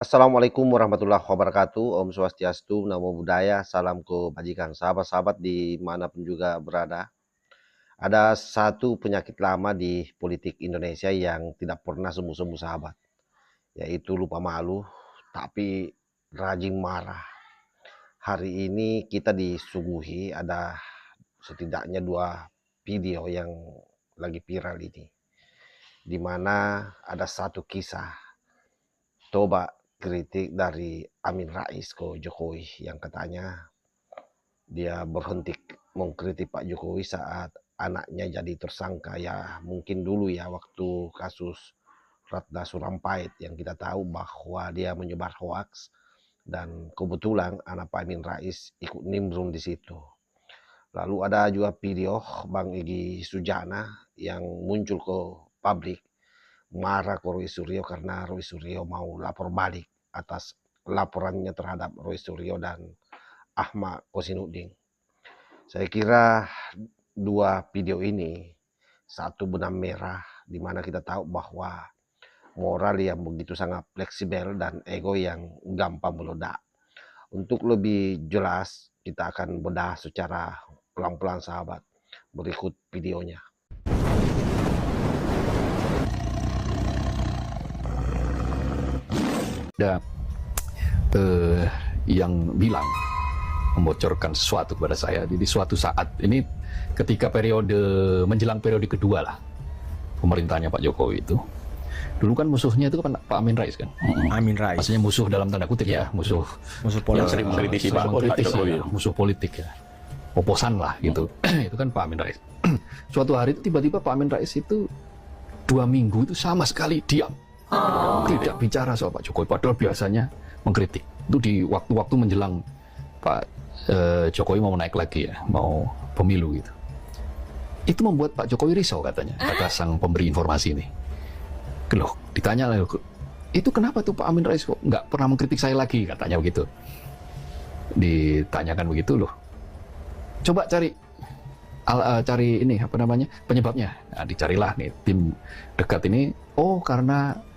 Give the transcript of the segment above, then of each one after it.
Assalamualaikum warahmatullahi wabarakatuh. Om Swastiastu, Namo Buddhaya, salam kebajikan. Sahabat-sahabat dimanapun juga berada. Ada satu penyakit lama di politik Indonesia yang tidak pernah sembuh-sembuh sahabat. Yaitu lupa malu, tapi rajin marah. Hari ini kita disuguhi ada setidaknya dua video yang lagi viral ini. Di mana ada satu kisah coba kritik dari Amin Rais ke Jokowi yang katanya dia berhenti mengkritik Pak Jokowi saat anaknya jadi tersangka. Ya mungkin dulu ya waktu kasus Ratna Sarumpait yang kita tahu bahwa dia menyebar hoaks dan kebetulan anak Pak Amin Rais ikut nimbrung di situ. Lalu ada juga video Bang Egy Sujana yang muncul ke publik marah ke Roy Suryo karena Roy Suryo mau lapor balik atas laporannya terhadap Roy Suryo dan Ahmad Kosinudin. Saya kira dua video ini satu benang merah di mana kita tahu bahwa moral yang begitu sangat fleksibel dan ego yang gampang meledak. Untuk lebih jelas kita akan bedah secara pelan-pelan sahabat. Berikut videonya. Ada yang bilang membocorkan sesuatu kepada saya. Jadi suatu saat ini ketika menjelang periode kedua lah pemerintahnya Pak Jokowi itu. Dulu kan musuhnya itu kan Pak Amin Rais kan. Amin Rais. Maksudnya musuh dalam tanda kutip ya, musuh politik. yang sering mengkritisi Pak Jokowi, musuh politik ya. Oposan lah gitu. Itu kan Pak Amin Rais. Suatu hari itu tiba-tiba Pak Amin Rais itu 2 minggu itu sama sekali diam. Tidak bicara soal Pak Jokowi, padahal biasanya mengkritik. Itu di waktu-waktu menjelang Pak Jokowi mau naik lagi ya, mau pemilu gitu. Itu membuat Pak Jokowi risau katanya, kata sang pemberi informasi ini. Loh, ditanya lah, itu kenapa tuh Pak Amin Rais kok nggak pernah mengkritik saya lagi, katanya begitu. Ditanyakan begitu loh. Coba cari ini apa namanya penyebabnya. Nah, dicarilah nih tim dekat ini. Oh, karena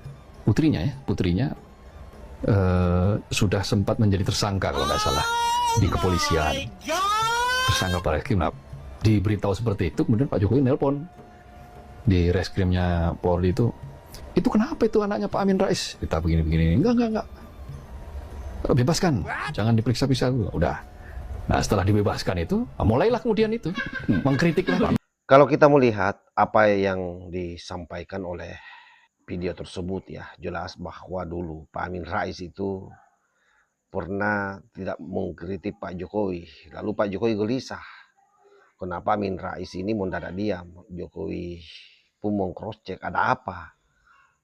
putrinya sudah sempat menjadi tersangka kalau nggak salah di kepolisian. Tersangka Pak Reskrim. Nah, diberitahu seperti itu, kemudian Pak Jokowi nelpon di reskrimnya Polri itu kenapa itu anaknya Pak Amin Rais? Kita begini-begini. Enggak. Bebaskan, jangan diperiksa-periksa dulu. Udah. Nah, setelah dibebaskan itu, mulailah kemudian itu mengkritik lagi. Kalau kita melihat apa yang disampaikan oleh video tersebut ya, jelas bahwa dulu Pak Amin Rais itu pernah tidak mengkritik Pak Jokowi. Lalu Pak Jokowi gelisah. Kenapa Amin Rais ini mendadak diam? Jokowi pun mau cross check ada apa?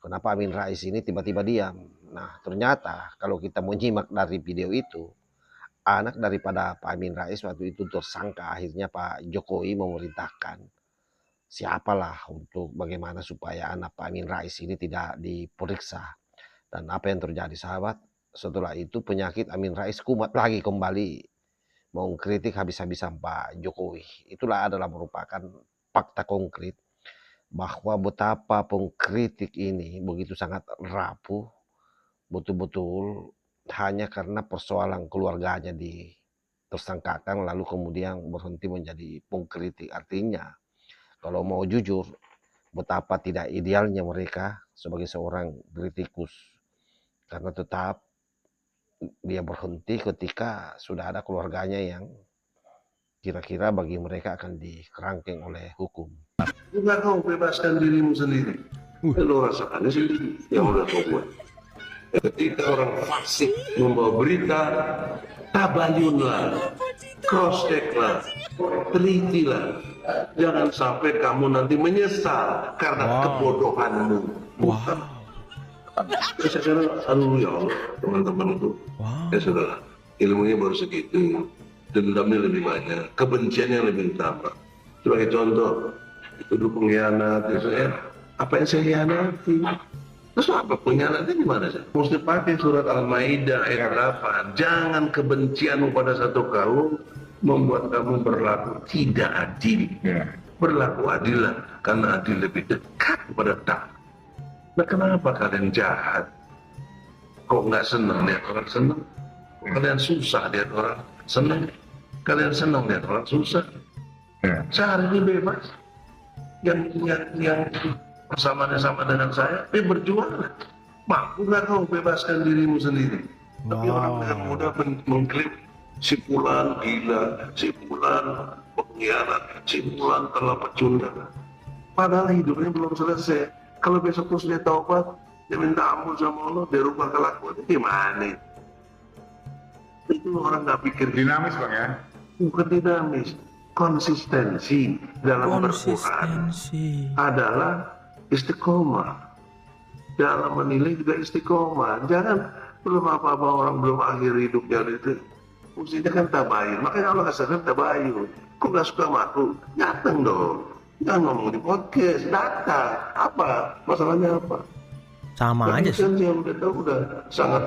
Kenapa Amin Rais ini tiba-tiba diam? Nah, ternyata kalau kita menyimak dari video itu, anak daripada Pak Amin Rais waktu itu tersangka, akhirnya Pak Jokowi memerintahkan siapalah untuk bagaimana supaya anak Pak Amin Rais ini tidak diperiksa. Dan apa yang terjadi sahabat? Setelah itu penyakit Amin Rais kumat lagi kembali mengkritik habis-habisan Pak Jokowi. Itulah adalah merupakan fakta konkret bahwa betapa pengkritik ini begitu sangat rapuh, betul-betul hanya karena persoalan keluarganya ditersangkakan lalu kemudian berhenti menjadi pengkritik. Artinya kalau mau jujur betapa tidak idealnya mereka sebagai seorang kritikus, karena tetap dia berhenti ketika sudah ada keluarganya yang kira-kira bagi mereka akan dikerangkeng oleh hukum. Juga kau bebaskan dirimu sendiri. Lo rasakannya sendiri yang udah kau buat. Ketika orang fasik membawa berita, tabayunlah, cross check lah, telitilah. Jangan sampai kamu nanti menyesal karena kebodohanmu. Bukan. Saya kira, aduh ya Allah, teman-teman itu. Ya sudah, ilmunya baru segitu, dendamnya lebih banyak, kebenciannya lebih utama. Sebagai contoh, itu pengkhianat, itu ya. Apa yang saya khianati? Terus apa pengkhianatnya gimana sih? Mesti pakai surat Al-Maidah ayat 8. Jangan kebencianmu pada satu kaum membuat kamu berlaku tidak adil. Berlaku adillah, karena adil lebih dekat kepada takwa. Nah, kenapa kalian jahat? Kok nggak senang lihat orang senang? Kalian susah lihat orang senang. Kalian senang lihat orang susah. Sehari ini bebas. Yang bersama dengan saya, berjuang. Mampu nggak kau bebaskan dirimu sendiri? Tapi orang yang mudah mengklaim si fulan gila, si fulan pengkhianat, si fulan telah pecundang. Padahal hidupnya belum selesai. Kalau besok terus dia taubat, dia minta ampun sama Allah, dia rubah kelakuannya, gimana? Itu orang nggak pikir Dinamis bang ya? bukan dinamis. Konsistensi dalam berquran adalah istiqomah. Dalam menilai juga istiqomah. Jangan belum apa-apa orang belum akhir hidupnya itu. Mestinya kan tabayun. Makanya Allah kasarkan tabayun. Kok nggak suka maku? Datang dong. Jangan ngomong di podcast. Datang. Apa? Masalahnya apa? Sama aja sih. Yang udah tahu udah sangat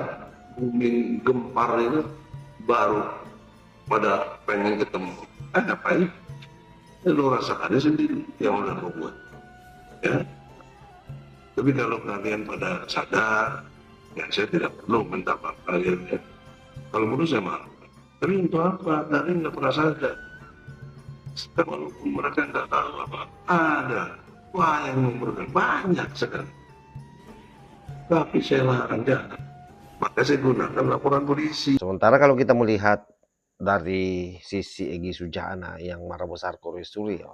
bumi gempar itu baru pada pengen ketemu. Ngapain? Lo rasakannya sendiri yang udah mau buat. Ya. Tapi kalau kalian pada sadar, ya saya tidak perlu minta maaf kalian. Ya. Kalau menurut saya maaf. Tapi untuk apa? Kalian nggak pernah sadar. Kalau mereka nggak tahu apa, ada. Wah yang memerlukan banyak sekali. Tapi saya larang jangan. Maka saya gunakan laporan polisi. Sementara kalau kita melihat dari sisi Egy Sujana yang marah besar ke Roy Suryo,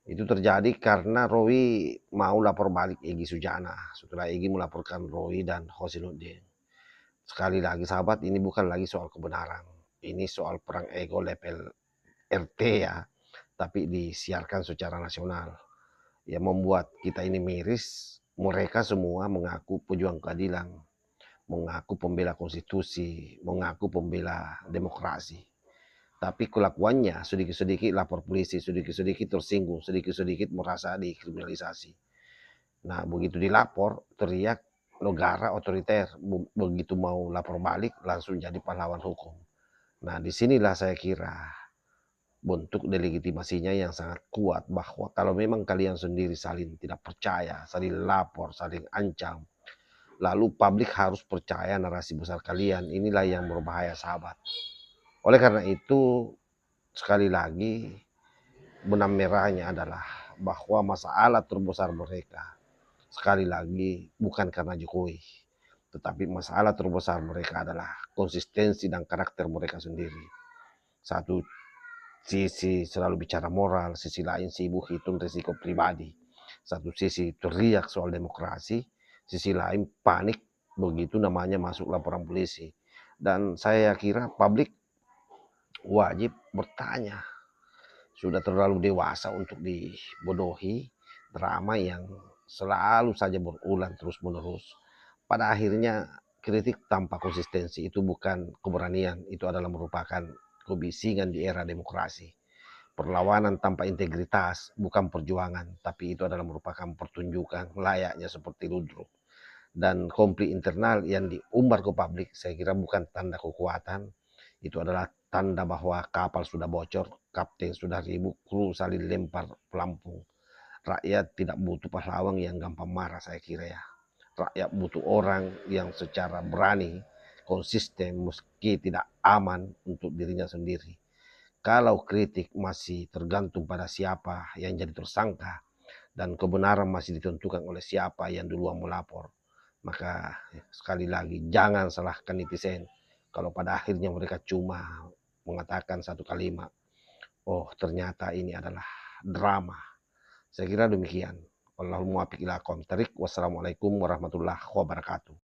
itu terjadi karena Roy mau lapor balik Egy Sujana setelah Egy melaporkan Roy dan Hosinuddin. Sekali lagi sahabat, ini bukan lagi soal kebenaran, ini soal perang ego level RT ya, tapi disiarkan secara nasional. Ya membuat kita ini miris. Mereka semua mengaku pejuang keadilan, mengaku pembela konstitusi, mengaku pembela demokrasi. Tapi kelakuannya sedikit-sedikit lapor polisi, sedikit-sedikit tersinggung, sedikit-sedikit merasa dikriminalisasi. Nah begitu dilapor, teriak negara otoriter, begitu mau lapor balik langsung jadi pahlawan hukum. Nah disinilah saya kira bentuk delegitimasinya yang sangat kuat, bahwa kalau memang kalian sendiri saling tidak percaya, saling lapor, saling ancam, lalu publik harus percaya narasi besar kalian. Inilah yang berbahaya sahabat. Oleh karena itu sekali lagi benang merahnya adalah bahwa masalah terbesar mereka sekali lagi bukan karena Jokowi, tetapi masalah terbesar mereka adalah konsistensi dan karakter mereka sendiri. Satu sisi selalu bicara moral, sisi lain sibuk hitung risiko pribadi. Satu sisi teriak soal demokrasi, sisi lain panik begitu namanya masuk laporan polisi. Dan saya kira publik wajib bertanya, sudah terlalu dewasa untuk dibodohi drama yang selalu saja berulang terus menerus. Pada akhirnya kritik tanpa konsistensi itu bukan keberanian, itu adalah merupakan kebisingan di era demokrasi. Perlawanan tanpa integritas bukan perjuangan, tapi itu adalah merupakan pertunjukan layaknya seperti ludruk. Dan konflik internal yang diumbar ke publik saya kira bukan tanda kekuatan, itu adalah tanda bahwa kapal sudah bocor, kapten sudah ribut, kru saling lempar pelampung. Rakyat tidak butuh pahlawan yang gampang marah saya kira ya. Rakyat butuh orang yang secara berani, konsisten meski tidak aman untuk dirinya sendiri. Kalau kritik masih tergantung pada siapa yang jadi tersangka dan kebenaran masih ditentukan oleh siapa yang duluan melapor, maka sekali lagi jangan salahkan netizen kalau pada akhirnya mereka cuma mengatakan satu kalimat, oh ternyata ini adalah drama. Saya kira demikian. Wallahul muwaffiq ila aqwamit thoriq. Wassalamualaikum warahmatullahi wabarakatuh.